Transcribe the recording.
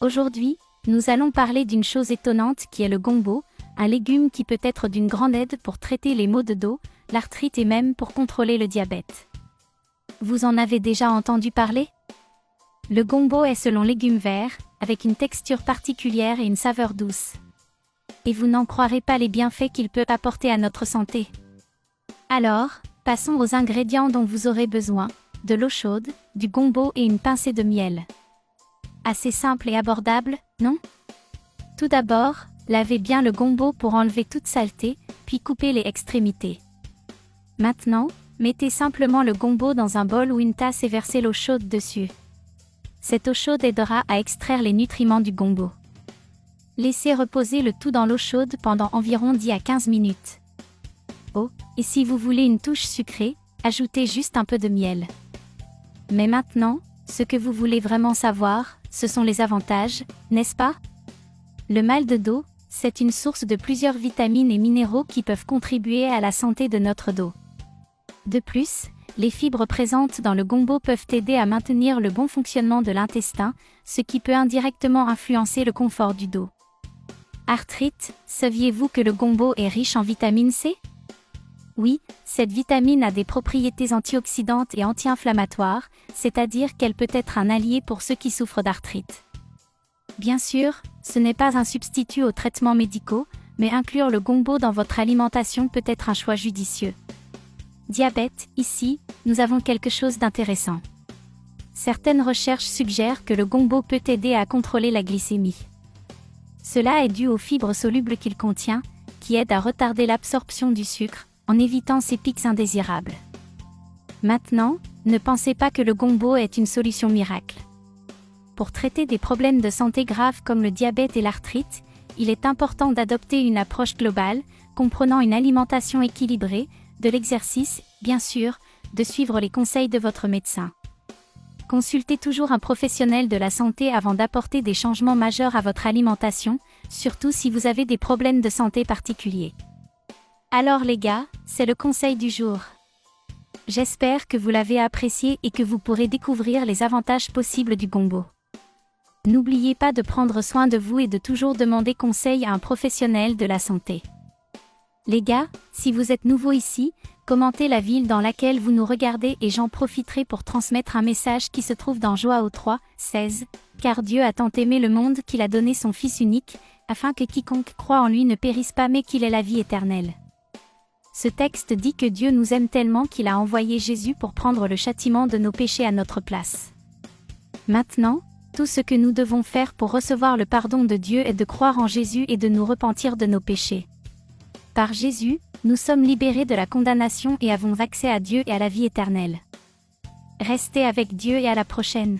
Aujourd'hui, nous allons parler d'une chose étonnante qui est le gombo, un légume qui peut être d'une grande aide pour traiter les maux de dos, l'arthrite et même pour contrôler le diabète. Vous en avez déjà entendu parler? Le gombo est selon légume vert, avec une texture particulière et une saveur douce. Et vous n'en croirez pas les bienfaits qu'il peut apporter à notre santé. Alors, passons aux ingrédients dont vous aurez besoin, de l'eau chaude, du gombo et une pincée de miel. Assez simple et abordable, non? Tout d'abord, lavez bien le gombo pour enlever toute saleté, puis coupez les extrémités. Maintenant, mettez simplement le gombo dans un bol ou une tasse et versez l'eau chaude dessus. Cette eau chaude aidera à extraire les nutriments du gombo. Laissez reposer le tout dans l'eau chaude pendant environ 10 à 15 minutes. Oh, et si vous voulez une touche sucrée, ajoutez juste un peu de miel. Mais maintenant, ce que vous voulez vraiment savoir, ce sont les avantages, n'est-ce pas? Le mal de dos, c'est une source de plusieurs vitamines et minéraux qui peuvent contribuer à la santé de notre dos. De plus, les fibres présentes dans le gombo peuvent aider à maintenir le bon fonctionnement de l'intestin, ce qui peut indirectement influencer le confort du dos. Arthrite, saviez-vous que le gombo est riche en vitamine C? Oui, cette vitamine a des propriétés antioxydantes et anti-inflammatoires, c'est-à-dire qu'elle peut être un allié pour ceux qui souffrent d'arthrite. Bien sûr, ce n'est pas un substitut aux traitements médicaux, mais inclure le gombo dans votre alimentation peut être un choix judicieux. Diabète, ici, nous avons quelque chose d'intéressant. Certaines recherches suggèrent que le gombo peut aider à contrôler la glycémie. Cela est dû aux fibres solubles qu'il contient, qui aident à retarder l'absorption du sucre, en évitant ces pics indésirables. Maintenant, ne pensez pas que le gombo est une solution miracle. Pour traiter des problèmes de santé graves comme le diabète et l'arthrite, il est important d'adopter une approche globale, comprenant une alimentation équilibrée, de l'exercice, bien sûr, de suivre les conseils de votre médecin. Consultez toujours un professionnel de la santé avant d'apporter des changements majeurs à votre alimentation, surtout si vous avez des problèmes de santé particuliers. Alors les gars, c'est le conseil du jour. J'espère que vous l'avez apprécié et que vous pourrez découvrir les avantages possibles du gombo. N'oubliez pas de prendre soin de vous et de toujours demander conseil à un professionnel de la santé. Les gars, si vous êtes nouveau ici, commentez la ville dans laquelle vous nous regardez et j'en profiterai pour transmettre un message qui se trouve dans João 3, 16, car Dieu a tant aimé le monde qu'il a donné son Fils unique, afin que quiconque croit en lui ne périsse pas mais qu'il ait la vie éternelle. Ce texte dit que Dieu nous aime tellement qu'il a envoyé Jésus pour prendre le châtiment de nos péchés à notre place. Maintenant, tout ce que nous devons faire pour recevoir le pardon de Dieu est de croire en Jésus et de nous repentir de nos péchés. Par Jésus, nous sommes libérés de la condamnation et avons accès à Dieu et à la vie éternelle. Restez avec Dieu et à la prochaine.